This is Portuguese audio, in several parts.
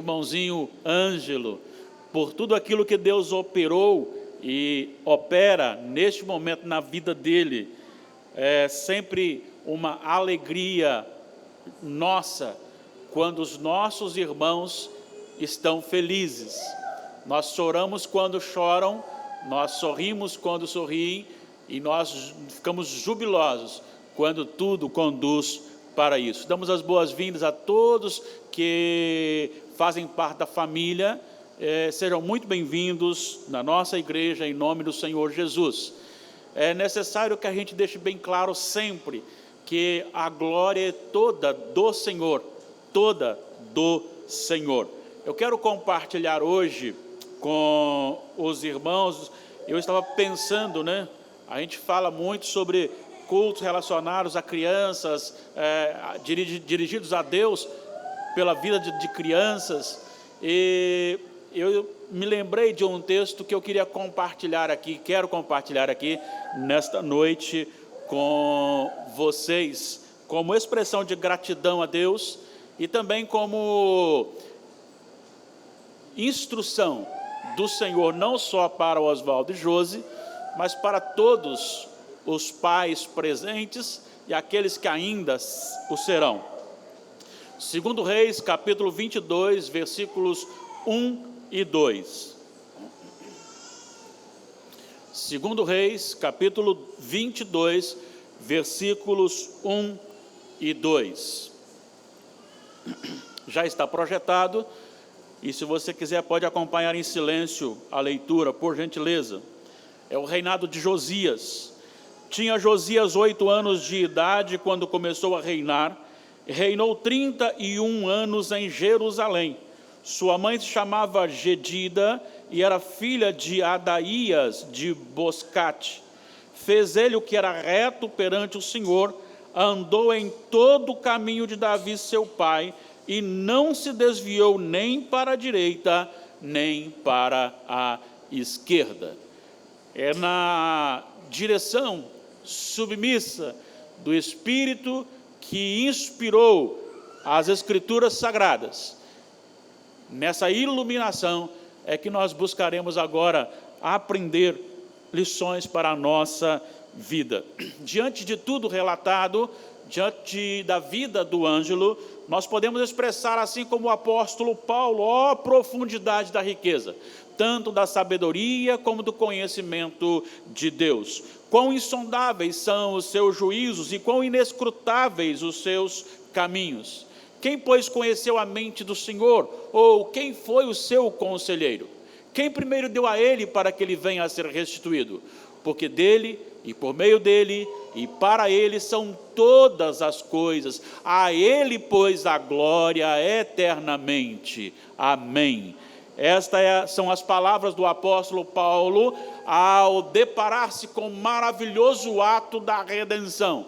irmãozinho Ângelo, por tudo aquilo que Deus operou e opera neste momento na vida dele. É sempre uma alegria nossa quando os nossos irmãos estão felizes. Nós choramos quando choram, nós sorrimos quando sorriem e nós ficamos jubilosos quando tudo conduz para isso. Damos as boas-vindas a todos que fazem parte da família. Sejam muito bem-vindos na nossa igreja, em nome do Senhor Jesus. É necessário que a gente deixe bem claro sempre que a glória é toda do Senhor, toda do Senhor. Eu quero compartilhar hoje com os irmãos. Eu estava pensando, a gente fala muito sobre cultos relacionados a crianças, dirigidos a Deus pela vida de crianças, e eu me lembrei de um texto que eu quero compartilhar aqui nesta noite com vocês, como expressão de gratidão a Deus e também como instrução do Senhor, não só para o Oswaldo e Josi, mas para todos os pais presentes e aqueles que ainda o serão. 2 Reis, capítulo 22, versículos 1 e 2. 2 Reis, capítulo 22, versículos 1 e 2. Já está projetado, e se você quiser pode acompanhar em silêncio a leitura, por gentileza. É o reinado de Josias. Tinha Josias 8 anos de idade quando começou a reinar. Reinou 31 anos em Jerusalém. Sua mãe se chamava Gedida e era filha de Adaías de Boscate. Fez ele o que era reto perante o Senhor, andou em todo o caminho de Davi seu pai, e não se desviou nem para a direita, nem para a esquerda. É na direção submissa do Espírito que inspirou as Escrituras Sagradas. Nessa iluminação é que nós buscaremos agora aprender lições para a nossa vida. Diante de tudo relatado, diante da vida do Ângelo, nós podemos expressar, assim como o apóstolo Paulo, profundidade da riqueza, tanto da sabedoria como do conhecimento de Deus. Quão insondáveis são os seus juízos e quão inescrutáveis os seus caminhos. Quem, pois, conheceu a mente do Senhor? Ou quem foi o seu conselheiro? Quem primeiro deu a ele para que ele venha a ser restituído? Porque dele, e por meio dele, e para ele são todas as coisas. A ele, pois, a glória eternamente. Amém. Estas são as palavras do apóstolo Paulo ao deparar-se com o maravilhoso ato da redenção.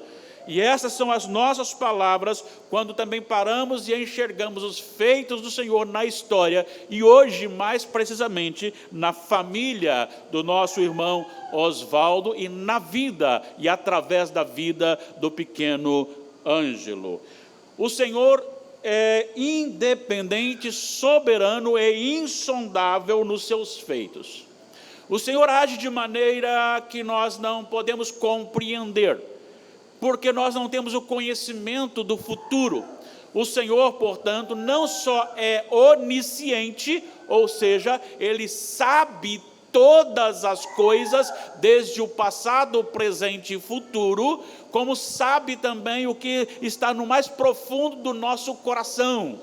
E essas são as nossas palavras quando também paramos e enxergamos os feitos do Senhor na história e hoje, mais precisamente, na família do nosso irmão Oswaldo e na vida e através da vida do pequeno Ângelo. O Senhor é independente, soberano e insondável nos seus feitos. O Senhor age de maneira que nós não podemos compreender, porque nós não temos o conhecimento do futuro. O Senhor, portanto, não só é onisciente, ou seja, Ele sabe todas as coisas, desde o passado, o presente e futuro, como sabe também o que está no mais profundo do nosso coração.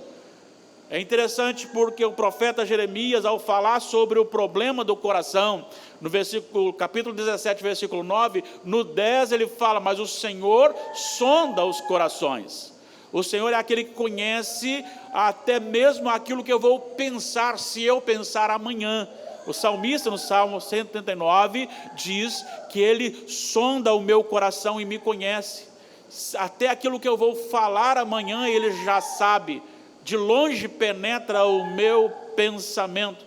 É interessante porque o profeta Jeremias, ao falar sobre o problema do coração, no capítulo 17, versículo 9, no 10 ele fala, mas o Senhor sonda os corações. O Senhor é aquele que conhece até mesmo aquilo que eu vou pensar, se eu pensar amanhã. O salmista, no Salmo 139, diz que Ele sonda o meu coração e me conhece. Até aquilo que eu vou falar amanhã, Ele já sabe. De longe penetra o meu pensamento.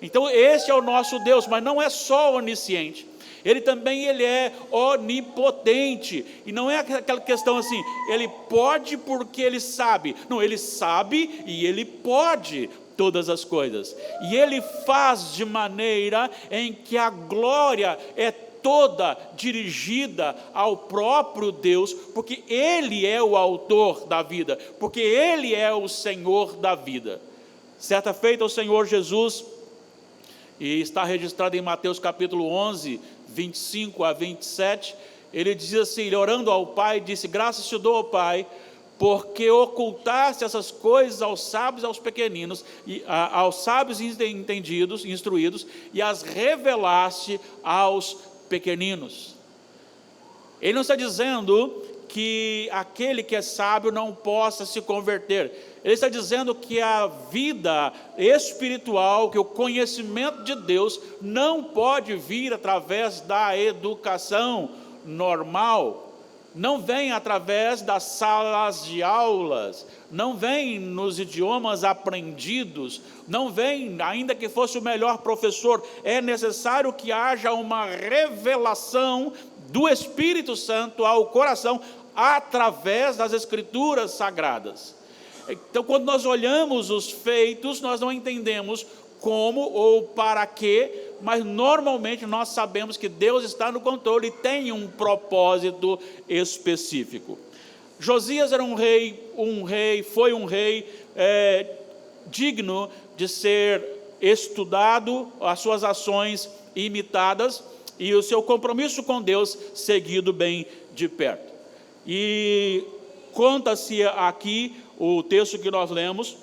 Então esse é o nosso Deus, mas não é só onisciente. Ele também é onipotente. E não é aquela questão assim, ele pode porque ele sabe. Não, ele sabe e ele pode todas as coisas. E Ele faz de maneira em que a glória é toda dirigida ao próprio Deus, porque Ele é o autor da vida, porque Ele é o Senhor da vida. Certa feita o Senhor Jesus, e está registrado em Mateus capítulo 11, 25 a 27, ele diz assim, ele orando ao Pai, disse: graças te dou, ó Pai, porque ocultaste essas coisas aos sábios e aos pequeninos, aos sábios entendidos, instruídos, e as revelaste aos pequeninos. Ele não está dizendo que aquele que é sábio não possa se converter. Ele está dizendo que a vida espiritual, que o conhecimento de Deus não pode vir através da educação normal, não vem através das salas de aulas, não vem nos idiomas aprendidos, não vem, ainda que fosse o melhor professor. É necessário que haja uma revelação do Espírito Santo ao coração através das Escrituras Sagradas. Então, quando nós olhamos os feitos, nós não entendemos como ou para quê, mas normalmente nós sabemos que Deus está no controle e tem um propósito específico. Josias era foi um rei digno de ser estudado, as suas ações imitadas e o seu compromisso com Deus seguido bem de perto. E conta-se aqui o texto que nós lemos,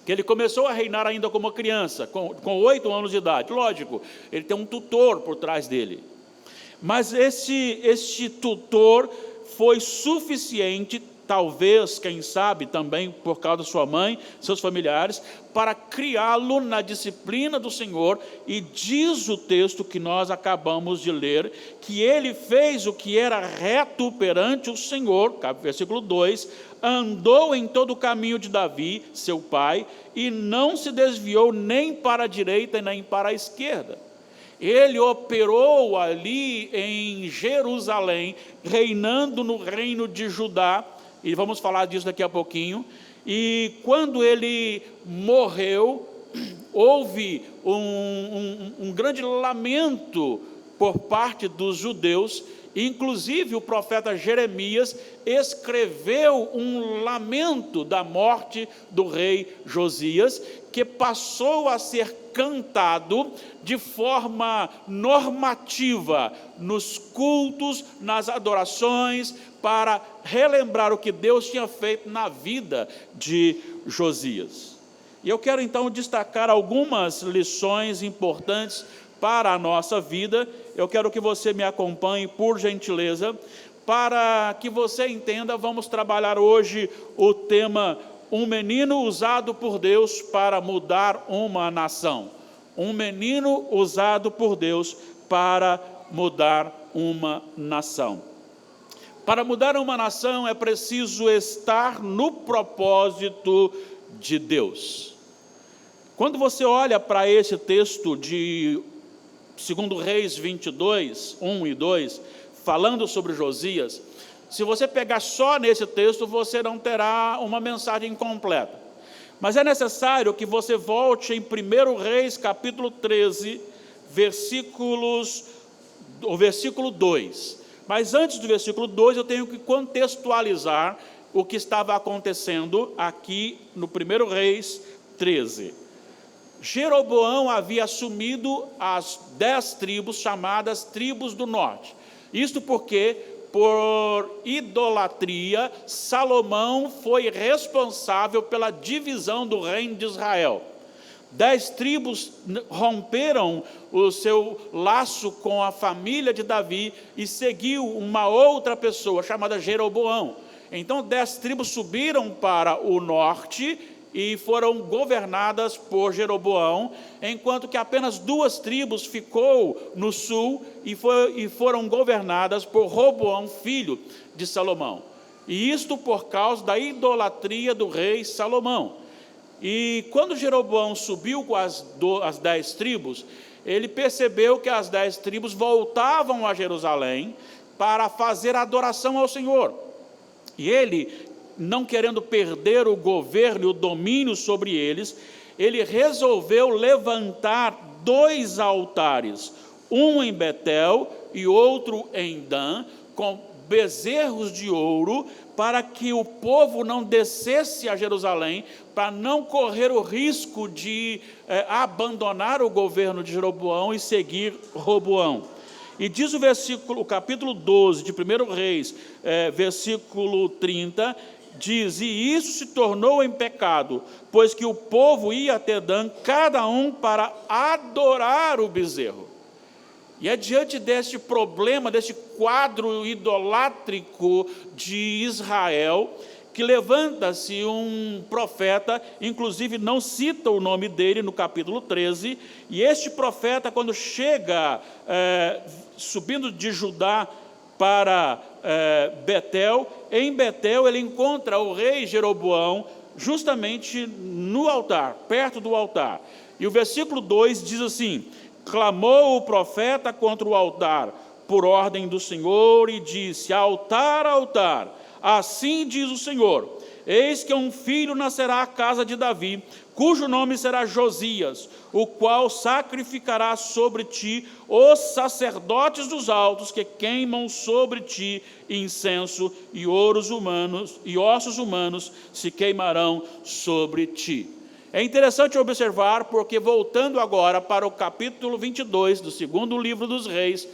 que ele começou a reinar ainda como criança, com 8 anos de idade. Lógico, ele tem um tutor por trás dele. Mas este tutor foi suficiente, talvez, quem sabe, também por causa da sua mãe, seus familiares, para criá-lo na disciplina do Senhor. E diz o texto que nós acabamos de ler, que ele fez o que era reto perante o Senhor, versículo 2, andou em todo o caminho de Davi, seu pai, e não se desviou nem para a direita nem para a esquerda. Ele operou ali em Jerusalém, reinando no reino de Judá, e vamos falar disso daqui a pouquinho. E quando ele morreu, houve um grande lamento por parte dos judeus. Inclusive o profeta Jeremias escreveu um lamento da morte do rei Josias, que passou a ser cantado de forma normativa nos cultos, nas adorações, para relembrar o que Deus tinha feito na vida de Josias. E eu quero então destacar algumas lições importantes para a nossa vida. Eu quero que você me acompanhe, por gentileza, para que você entenda. Vamos trabalhar hoje o tema: um menino usado por Deus para mudar uma nação. Um menino usado por Deus para mudar uma nação. Para mudar uma nação é preciso estar no propósito de Deus. Quando você olha para esse texto de 2 Reis 22, 1 e 2, falando sobre Josias, se você pegar só nesse texto, você não terá uma mensagem completa. Mas é necessário que você volte em 1 Reis, capítulo 13, o versículo 2. Mas antes do versículo 2, eu tenho que contextualizar o que estava acontecendo aqui no 1 Reis 13. Jeroboão havia assumido as 10 tribos chamadas tribos do norte. Isto porque, por idolatria, Salomão foi responsável pela divisão do reino de Israel. 10 tribos romperam o seu laço com a família de Davi e seguiu uma outra pessoa chamada Jeroboão. Então 10 tribos subiram para o norte e foram governadas por Jeroboão, enquanto que apenas 2 tribos ficou no sul e foram governadas por Roboão, filho de Salomão. E isto por causa da idolatria do rei Salomão. E quando Jeroboão subiu com as 10 tribos, ele percebeu que as 10 tribos voltavam a Jerusalém para fazer adoração ao Senhor. E ele, não querendo perder o governo e o domínio sobre eles, ele resolveu levantar 2 altares, um em Betel e outro em Dan, com bezerros de ouro, para que o povo não descesse a Jerusalém, para não correr o risco de abandonar o governo de Jeroboão e seguir Roboão. E diz o capítulo 12 de 1 Reis, versículo 30, diz: e isso se tornou em pecado, pois que o povo ia até Dan, cada um para adorar o bezerro. E é diante deste problema, deste quadro idolátrico de Israel, que levanta-se um profeta, inclusive não cita o nome dele no capítulo 13, e este profeta, quando chega, subindo de Judá para Betel, em Betel ele encontra o rei Jeroboão, justamente no altar, perto do altar. E o versículo 2 diz assim: clamou o profeta contra o altar, por ordem do Senhor, e disse: altar, altar, assim diz o Senhor, eis que um filho nascerá à casa de Davi, cujo nome será Josias, o qual sacrificará sobre ti os sacerdotes dos altos, que queimam sobre ti incenso, e ossos humanos se queimarão sobre ti. É interessante observar, porque voltando agora para o capítulo 22 do segundo livro dos Reis,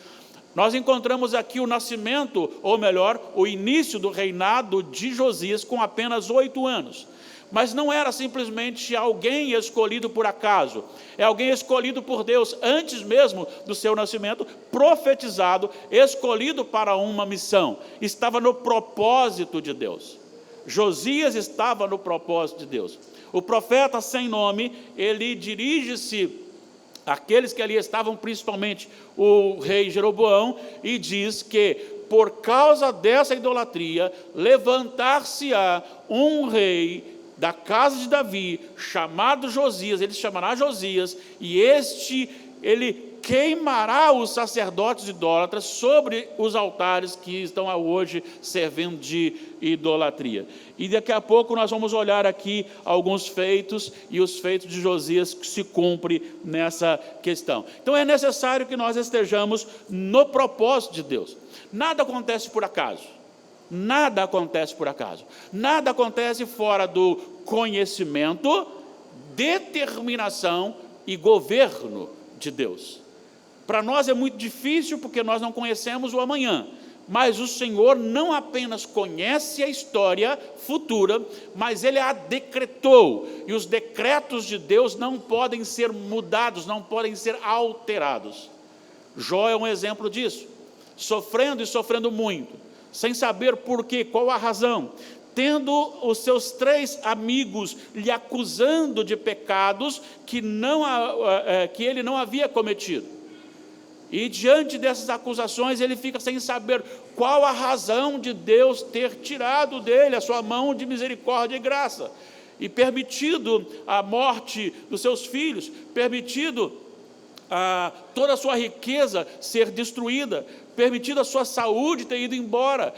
nós encontramos aqui o nascimento, ou melhor, o início do reinado de Josias com apenas 8 anos. Mas não era simplesmente alguém escolhido por acaso, é alguém escolhido por Deus antes mesmo do seu nascimento, profetizado, escolhido para uma missão, estava no propósito de Deus. Josias estava no propósito de Deus. O profeta sem nome, ele dirige-se àqueles que ali estavam, principalmente o rei Jeroboão, e diz que por causa dessa idolatria, levantar-se-á um rei da casa de Davi, chamado Josias, ele se chamará Josias, e ele queimará os sacerdotes idólatras sobre os altares que estão hoje servindo de idolatria. E daqui a pouco nós vamos olhar aqui alguns feitos, e os feitos de Josias que se cumprem nessa questão. Então é necessário que nós estejamos no propósito de Deus. Nada acontece por acaso. Nada acontece por acaso. Nada acontece fora do conhecimento, determinação e governo de Deus. Para nós é muito difícil, porque nós não conhecemos o amanhã, mas o Senhor não apenas conhece a história futura, mas Ele a decretou, e os decretos de Deus não podem ser mudados, não podem ser alterados. Jó é um exemplo disso, sofrendo e sofrendo muito, sem saber por quê, qual a razão, tendo os seus 3 amigos lhe acusando de pecados que ele não havia cometido. E diante dessas acusações, ele fica sem saber qual a razão de Deus ter tirado dele a sua mão de misericórdia e graça, e permitido a morte dos seus filhos, permitido toda a sua riqueza ser destruída, permitido a sua saúde ter ido embora.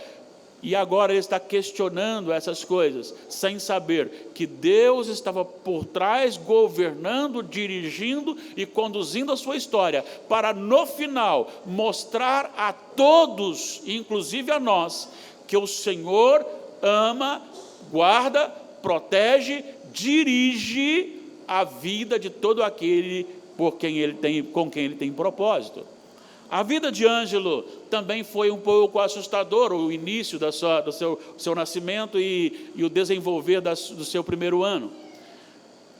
E agora ele está questionando essas coisas, sem saber que Deus estava por trás, governando, dirigindo e conduzindo a sua história, para no final mostrar a todos, inclusive a nós, que o Senhor ama, guarda, protege, dirige a vida de todo aquele com quem ele tem propósito. A vida de Ângelo também foi um pouco assustador, o início do seu nascimento e o desenvolver do seu primeiro ano.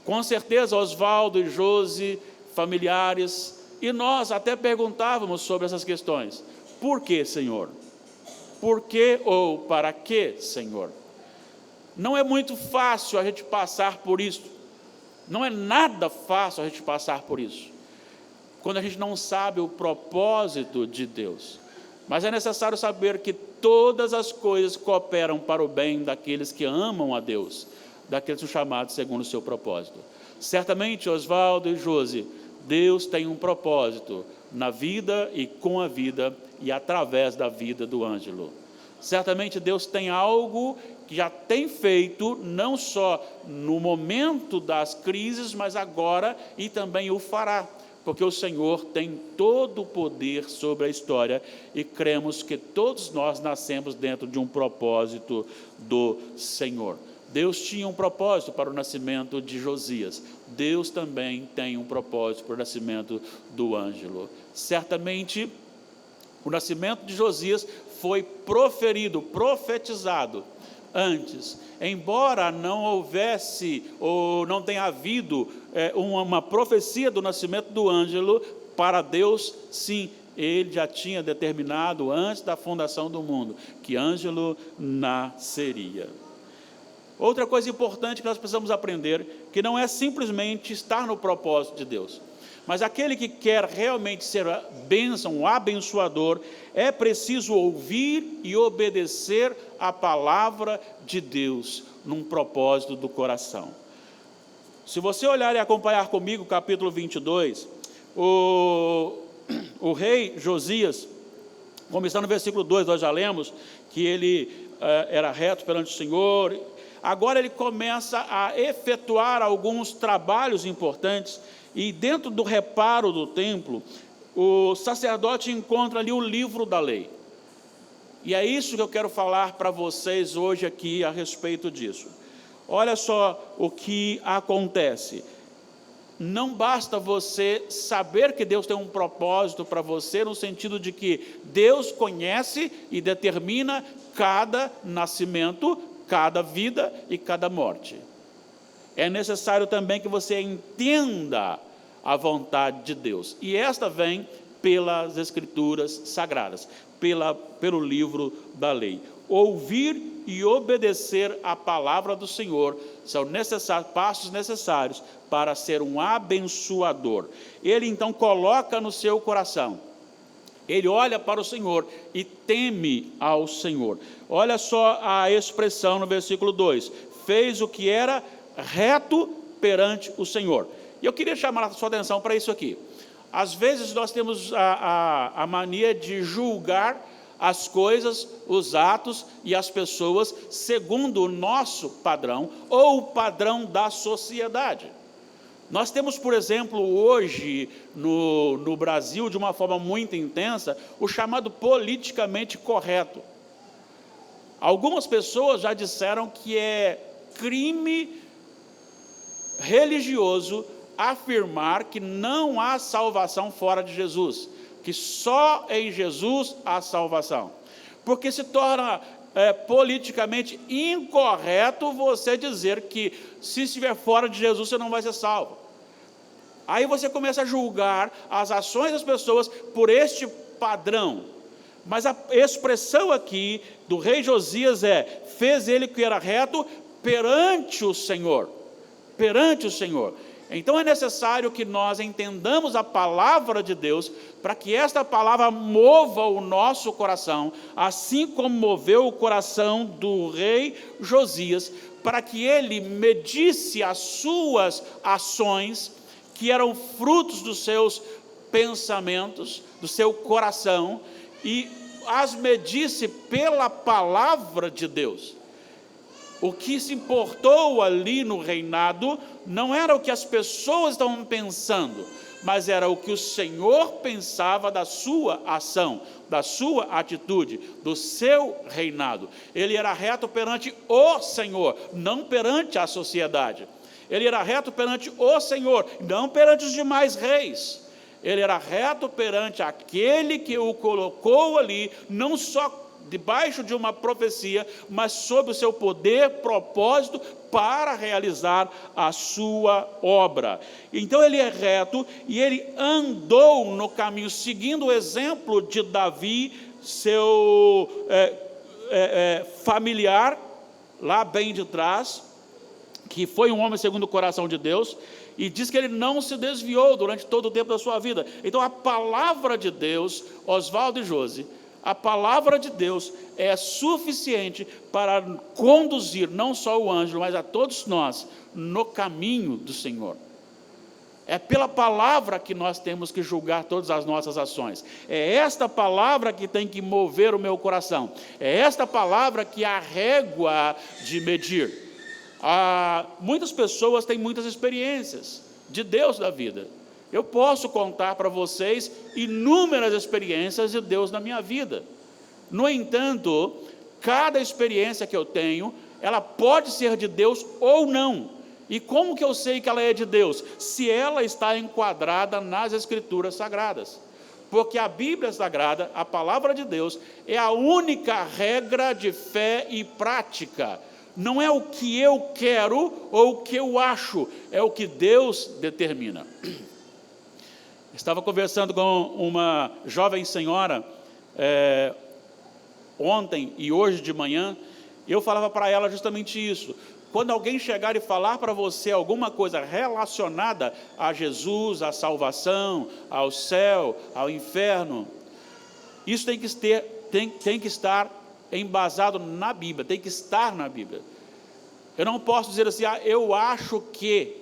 Com certeza, Oswaldo e Josi, familiares, e nós até perguntávamos sobre essas questões. Por que, Senhor? Por que ou para que, Senhor? Não é muito fácil a gente passar por isso. Não é nada fácil a gente passar por isso, quando a gente não sabe o propósito de Deus. Mas é necessário saber que todas as coisas cooperam para o bem daqueles que amam a Deus, daqueles que são chamados segundo o seu propósito. Certamente, Oswaldo e Josi, Deus tem um propósito na vida e com a vida e através da vida do Ângelo. Certamente Deus tem algo que já tem feito, não só no momento das crises, mas agora e também o fará, porque o Senhor tem todo o poder sobre a história e cremos que todos nós nascemos dentro de um propósito do Senhor. Deus tinha um propósito para o nascimento de Josias. Deus também tem um propósito para o nascimento do Ângelo. Certamente, o nascimento de Josias foi profetizado antes. Embora não houvesse ou não tenha havido uma profecia do nascimento do Ângelo, para Deus, sim, ele já tinha determinado antes da fundação do mundo que Ângelo nasceria. Outra coisa importante que nós precisamos aprender, que não é simplesmente estar no propósito de Deus, mas aquele que quer realmente ser bênção, um abençoador, é preciso ouvir e obedecer a palavra de Deus, num propósito do coração. Se você olhar e acompanhar comigo o capítulo 22, o rei Josias, começando no versículo 2, nós já lemos que ele era reto perante o Senhor. Agora ele começa a efetuar alguns trabalhos importantes, e dentro do reparo do templo, o sacerdote encontra ali o livro da lei. E é isso que eu quero falar para vocês hoje aqui a respeito disso. Olha só o que acontece. Não basta você saber que Deus tem um propósito para você, no sentido de que Deus conhece e determina cada nascimento, cada vida e cada morte. É necessário também que você entenda a vontade de Deus. E esta vem pelas Escrituras Sagradas, pelo livro da lei. Ouvir e obedecer a palavra do Senhor são passos necessários para ser um abençoador. Ele então coloca no seu coração, ele olha para o Senhor e teme ao Senhor. Olha só a expressão no versículo 2: fez o que era reto perante o Senhor. E eu queria chamar a sua atenção para isso aqui. Às vezes nós temos a mania de julgar as coisas, os atos e as pessoas segundo o nosso padrão ou o padrão da sociedade. Nós temos, por exemplo, hoje no Brasil, de uma forma muito intensa, o chamado politicamente correto. Algumas pessoas já disseram que é crime religioso afirmar que não há salvação fora de Jesus, que só em Jesus há salvação, porque se torna politicamente incorreto você dizer que se estiver fora de Jesus você não vai ser salvo. Aí você começa a julgar as ações das pessoas por este padrão. Mas a expressão aqui do rei Josias fez ele que era reto perante o Senhor. Perante o Senhor. Então é necessário que nós entendamos a palavra de Deus, para que esta palavra mova o nosso coração, assim como moveu o coração do rei Josias, para que ele medisse as suas ações, que eram frutos dos seus pensamentos, do seu coração, e as medisse pela palavra de Deus. O que se importou ali no reinado não era o que as pessoas estavam pensando, mas era o que o Senhor pensava da sua ação, da sua atitude, do seu reinado. Ele era reto perante o Senhor, não perante a sociedade. Ele era reto perante o Senhor, não perante os demais reis. Ele era reto perante aquele que o colocou ali, não só debaixo de uma profecia, mas sob o seu poder, propósito, para realizar a sua obra. Então ele é reto, e ele andou no caminho, seguindo o exemplo de Davi, seu familiar, lá bem de trás, que foi um homem segundo o coração de Deus, e diz que ele não se desviou durante todo o tempo da sua vida. Então a palavra de Deus, Oswaldo e Josi, a palavra de Deus é suficiente para conduzir não só o Ângelo, mas a todos nós no caminho do Senhor. É pela palavra que nós temos que julgar todas as nossas ações. É esta palavra que tem que mover o meu coração. É esta palavra que é a régua de medir. Muitas pessoas têm muitas experiências de Deus da vida. Eu posso contar para vocês inúmeras experiências de Deus na minha vida. No entanto, cada experiência que eu tenho, ela pode ser de Deus ou não. E como que eu sei que ela é de Deus? Se ela está enquadrada nas Escrituras Sagradas. Porque a Bíblia Sagrada, a Palavra de Deus, é a única regra de fé e prática. Não é o que eu quero ou o que eu acho, é o que Deus determina. Estava conversando com uma jovem senhora ontem e hoje de manhã, e eu falava para ela justamente isso. Quando alguém chegar e falar para você alguma coisa relacionada a Jesus, à salvação, ao céu, ao inferno, isso tem que estar embasado na Bíblia, tem que estar na Bíblia. Eu não posso dizer assim, eu acho que,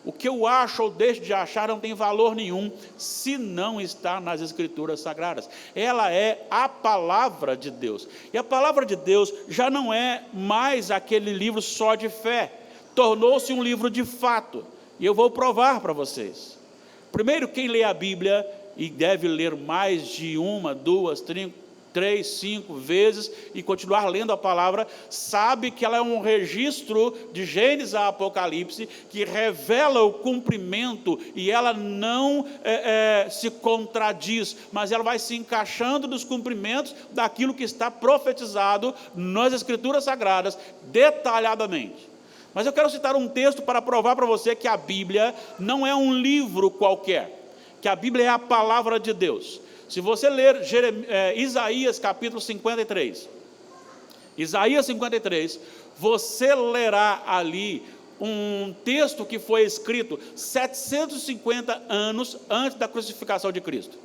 o que eu acho ou deixo de achar não tem valor nenhum, se não está nas Escrituras Sagradas. Ela é a palavra de Deus. E a palavra de Deus já não é mais aquele livro só de fé. Tornou-se um livro de fato. E eu vou provar para vocês. Primeiro, quem lê a Bíblia, e deve ler mais de 1, 2, 3, 5 vezes e continuar lendo a palavra, sabe que ela é um registro de Gênesis a Apocalipse, que revela o cumprimento, e ela não se contradiz, mas ela vai se encaixando nos cumprimentos daquilo que está profetizado nas Escrituras Sagradas, detalhadamente. Mas eu quero citar um texto para provar para você que a Bíblia não é um livro qualquer, que a Bíblia é a palavra de Deus. Se você ler Isaías capítulo 53, Isaías 53, você lerá ali um texto que foi escrito 750 anos antes da crucificação de Cristo.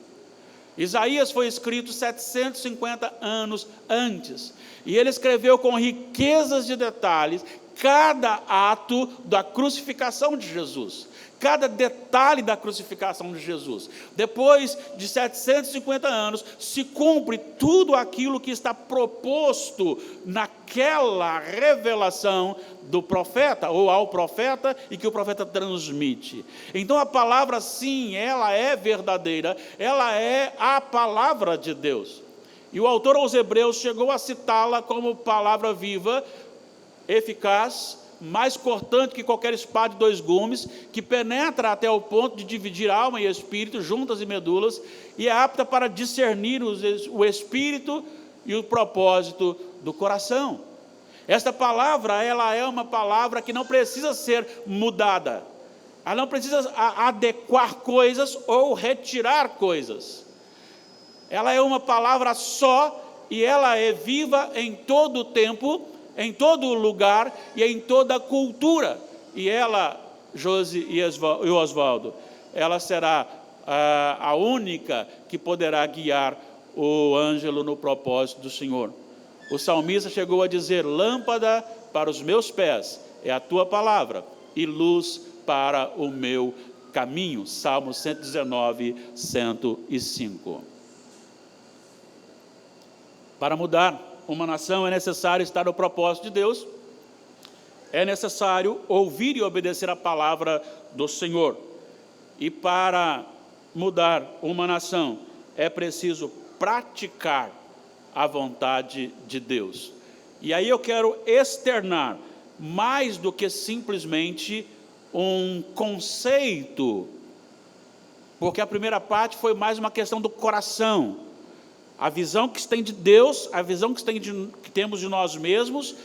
Isaías foi escrito 750 anos antes, e ele escreveu com riquezas de detalhes cada ato da crucificação de Jesus, cada detalhe da crucificação de Jesus. Depois de 750 anos, se cumpre tudo aquilo que está proposto naquela revelação do profeta, ou ao profeta, e que o profeta transmite. Então a palavra, sim, ela é verdadeira, ela é a palavra de Deus. E o autor aos Hebreus chegou a citá-la como palavra viva, eficaz, mais cortante que qualquer espada de 2 gumes, que penetra até o ponto de dividir alma e espírito, juntas e medulas, e é apta para discernir o espírito e o propósito do coração. Esta palavra, ela é uma palavra que não precisa ser mudada, ela não precisa adequar coisas ou retirar coisas. Ela é uma palavra só, e ela é viva em todo o tempo, em todo lugar e em toda cultura. E ela, Josi e Oswaldo, ela será a única que poderá guiar o Ângelo no propósito do Senhor. O salmista chegou a dizer: lâmpada para os meus pés é a tua palavra, e luz para o meu caminho. Salmo 119, 105. Para mudar uma nação é necessário estar no propósito de Deus, é necessário ouvir e obedecer a palavra do Senhor. E para mudar uma nação é preciso praticar a vontade de Deus. E aí eu quero externar mais do que simplesmente um conceito, porque a primeira parte foi mais uma questão do coração, a visão que se tem de Deus, a visão que temos de nós mesmos,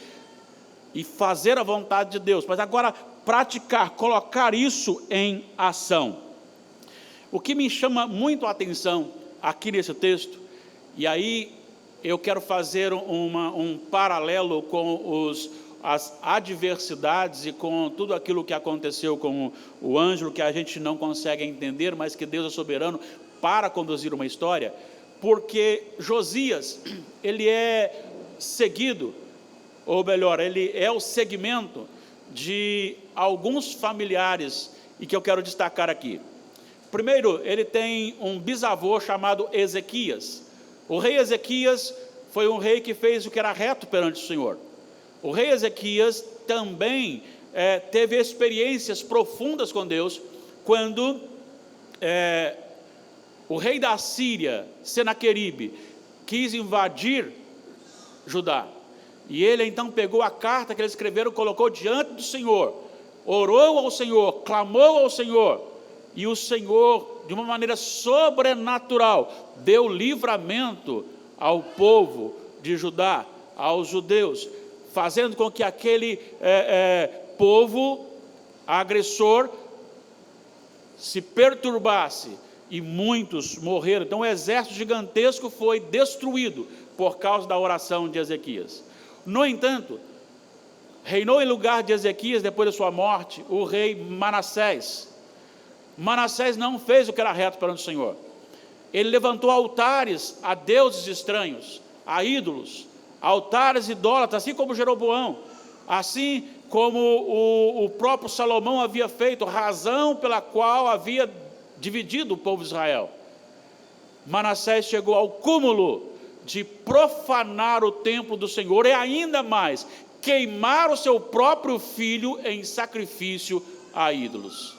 e fazer a vontade de Deus. Mas agora, praticar, colocar isso em ação. O que me chama muito a atenção aqui nesse texto, e aí eu quero fazer um paralelo com as adversidades e com tudo aquilo que aconteceu com o Ângelo, que a gente não consegue entender, mas que Deus é soberano para conduzir uma história. Porque Josias, ele é seguido, ou melhor, ele é o segmento de alguns familiares e que eu quero destacar aqui. Primeiro, ele tem um bisavô chamado Ezequias. O rei Ezequias foi um rei que fez o que era reto perante o Senhor. O rei Ezequias também teve experiências profundas com Deus, quando o rei da Síria, Senaqueribe, quis invadir Judá. E ele então pegou a carta que eles escreveram, colocou diante do Senhor, orou ao Senhor, clamou ao Senhor, e o Senhor, de uma maneira sobrenatural, deu livramento ao povo de Judá, aos judeus, fazendo com que aquele povo agressor se perturbasse, e muitos morreram. Então, um exército gigantesco foi destruído por causa da oração de Ezequias. No entanto, reinou em lugar de Ezequias, depois da sua morte, o rei Manassés. Manassés não fez o que era reto perante o Senhor. Ele levantou altares a deuses estranhos, a ídolos, altares idólatras, assim como Jeroboão, assim como o próprio Salomão havia feito, razão pela qual havia dividido o povo de Israel. Manassés chegou ao cúmulo de profanar o templo do Senhor e ainda mais, queimar o seu próprio filho em sacrifício a ídolos.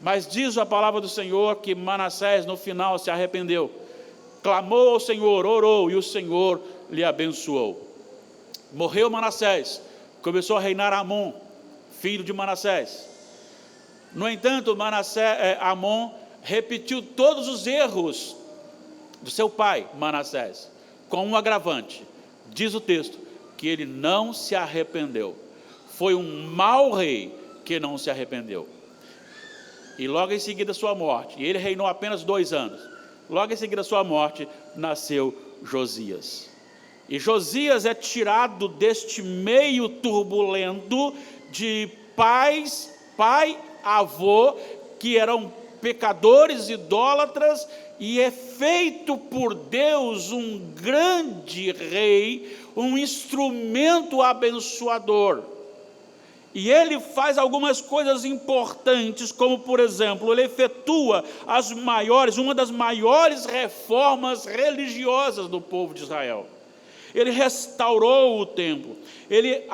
Mas diz a palavra do Senhor que Manassés no final se arrependeu, clamou ao Senhor, orou, e o Senhor lhe abençoou. Morreu Manassés, começou a reinar Amon, filho de Manassés. No entanto, Amon repetiu todos os erros do seu pai, Manassés, com um agravante. Diz o texto que ele não se arrependeu. Foi um mau rei que não se arrependeu. E logo em seguida sua morte, e ele reinou apenas 2 anos. Logo em seguida sua morte, nasceu Josias. E Josias é tirado deste meio turbulento de pai, avô, que eram pecadores, idólatras, e é feito por Deus um grande rei, um instrumento abençoador. E ele faz algumas coisas importantes, como por exemplo, ele efetua uma das maiores reformas religiosas do povo de Israel. Ele restaurou o templo, ele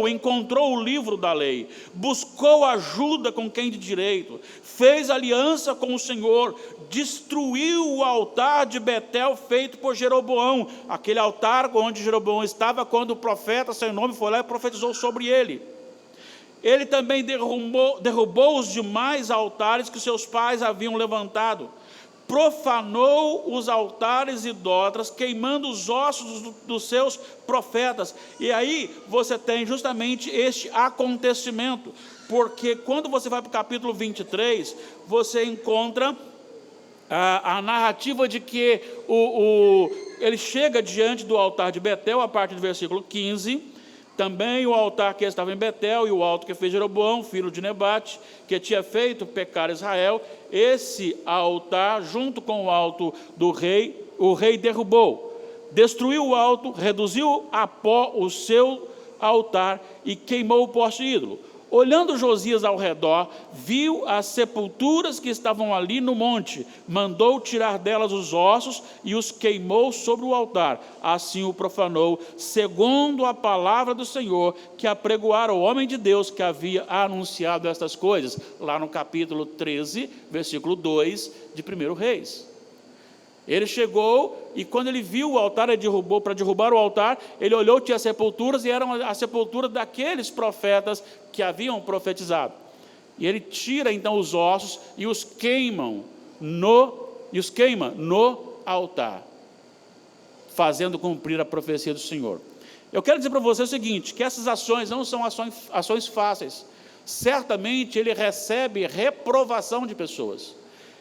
encontrou o livro da lei, buscou ajuda com quem de direito, fez aliança com o Senhor, destruiu o altar de Betel feito por Jeroboão, aquele altar onde Jeroboão estava quando o profeta sem nome foi lá e profetizou sobre ele. Ele também derrubou os demais altares que seus pais haviam levantado, profanou os altares idólatras, queimando os ossos dos seus profetas. E aí você tem justamente este acontecimento, porque quando você vai para o capítulo 23, você encontra a narrativa de que ele chega diante do altar de Betel, a partir do versículo 15, também o altar que estava em Betel e o alto que fez Jeroboão, filho de Nebate, que tinha feito pecar Israel, esse altar, junto com o alto do rei, o rei derrubou, destruiu o alto, reduziu a pó o seu altar e queimou o poste ídolo. Olhando Josias ao redor, viu as sepulturas que estavam ali no monte, mandou tirar delas os ossos e os queimou sobre o altar. Assim o profanou, segundo a palavra do Senhor, que apregoara o homem de Deus que havia anunciado estas coisas, lá no capítulo 13, versículo 2 de 1 Reis. Ele chegou e quando ele viu o altar, ele derrubou. Para derrubar o altar, ele olhou, tinha sepulturas, e eram as sepulturas daqueles profetas que haviam profetizado. E ele tira então os ossos e os queima no altar, fazendo cumprir a profecia do Senhor. Eu quero dizer para você o seguinte, que essas ações não são ações fáceis. Certamente ele recebe reprovação de pessoas.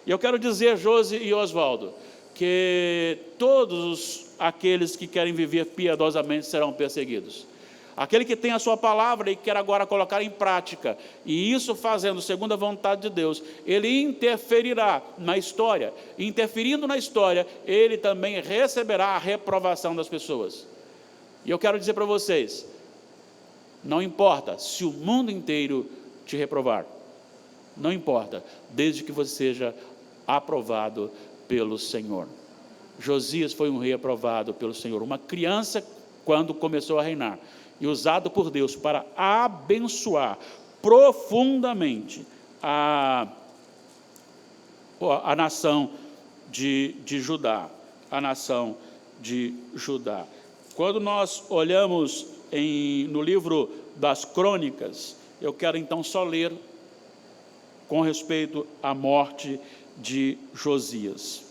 E eu quero dizer, Josi e Oswaldo, que todos aqueles que querem viver piedosamente serão perseguidos. Aquele que tem a sua palavra e quer agora colocar em prática, e isso fazendo segundo a vontade de Deus, ele interferirá na história. Interferindo na história, ele também receberá a reprovação das pessoas. E eu quero dizer para vocês, Não importa se o mundo inteiro te reprovar. Não importa, desde que você seja aprovado pelo Senhor. Josias foi um rei aprovado pelo Senhor, uma criança quando começou a reinar, e usado por Deus para abençoar profundamente a nação de Judá, a nação de Judá. Quando nós olhamos no livro das Crônicas, eu quero então só ler com respeito à morte de Josias.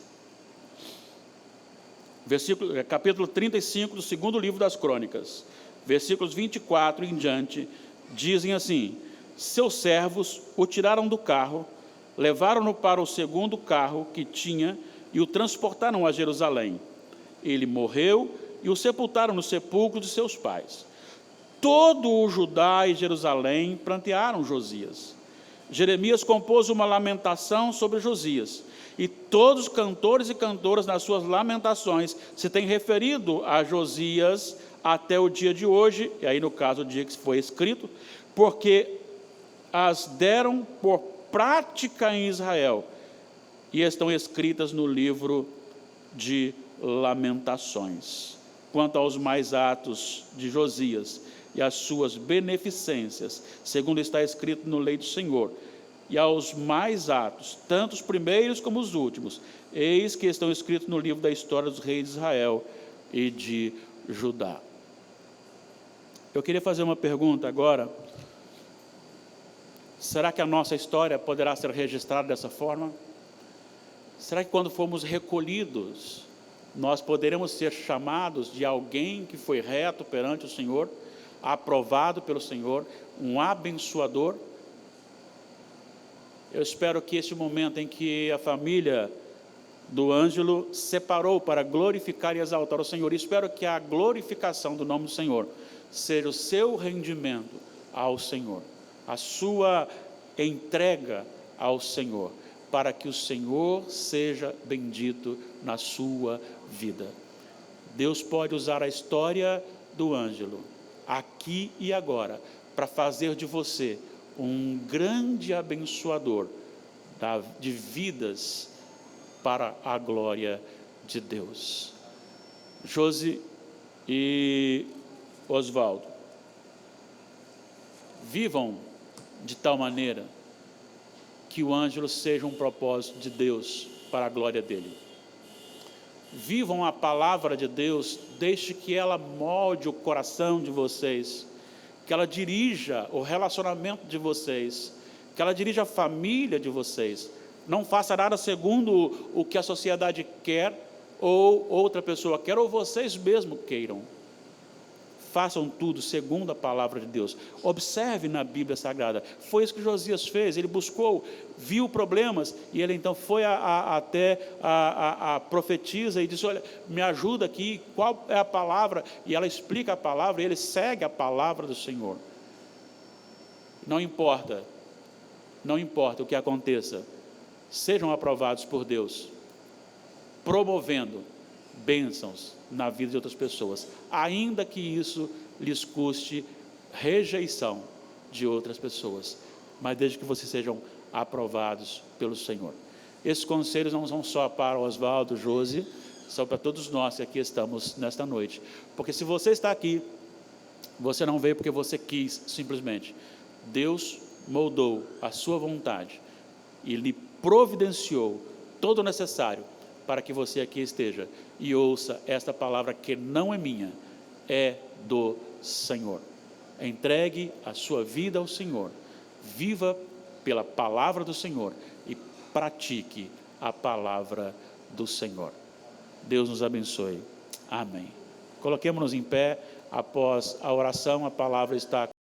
Capítulo 35 do segundo livro das Crônicas, versículos 24 em diante, dizem assim: seus servos o tiraram do carro, levaram-no para o segundo carro que tinha e o transportaram a Jerusalém. Ele morreu e o sepultaram no sepulcro de seus pais. Todo o Judá e Jerusalém prantearam Josias. Jeremias compôs uma lamentação sobre Josias, e todos os cantores e cantoras nas suas lamentações se têm referido a Josias até o dia de hoje, e aí no caso o dia que foi escrito, porque as deram por prática em Israel, e estão escritas no livro de Lamentações. Quanto aos mais atos de Josias e as suas beneficências, segundo está escrito no lei do Senhor, e aos mais atos, tanto os primeiros como os últimos, eis que estão escritos no livro da história dos reis de Israel e de Judá. Eu queria fazer uma pergunta agora. Será que a nossa história poderá ser registrada dessa forma? Será que quando formos recolhidos, nós poderemos ser chamados de alguém que foi reto perante o Senhor, aprovado pelo Senhor, um abençoador? Eu espero que esse momento em que a família do Ângelo separou para glorificar e exaltar o Senhor, espero que a glorificação do nome do Senhor seja o seu rendimento ao Senhor, a sua entrega ao Senhor, para que o Senhor seja bendito na sua vida. Deus pode usar a história do Ângelo, aqui e agora, para fazer de você um grande abençoador de vidas para a glória de Deus. Josi e Oswaldo, vivam de tal maneira que o Ângelo seja um propósito de Deus para a glória dele. Vivam a palavra de Deus, deixe que ela molde o coração de vocês, que ela dirija o relacionamento de vocês, que ela dirija a família de vocês. Não faça nada segundo o que a sociedade quer, ou outra pessoa quer, ou vocês mesmos queiram. Façam tudo segundo a palavra de Deus. Observe na Bíblia Sagrada. Foi isso que Josias fez. Ele buscou, viu problemas, e ele então foi até a profetisa e disse: olha, me ajuda aqui, qual é a palavra? E ela explica a palavra, e ele segue a palavra do Senhor. Não importa o que aconteça, sejam aprovados por Deus, promovendo bênçãos na vida de outras pessoas, ainda que isso lhes custe rejeição de outras pessoas, mas desde que vocês sejam aprovados pelo Senhor. Esses conselhos não são só para Oswaldo, Josi, são para todos nós que aqui estamos nesta noite, porque se você está aqui, você não veio porque você quis simplesmente. Deus moldou a sua vontade e lhe providenciou todo o necessário para que você aqui esteja e ouça esta palavra que não é minha, é do Senhor. Entregue a sua vida ao Senhor, viva pela palavra do Senhor e pratique a palavra do Senhor. Deus nos abençoe. Amém. Coloquemos-nos em pé. Após a oração, a palavra está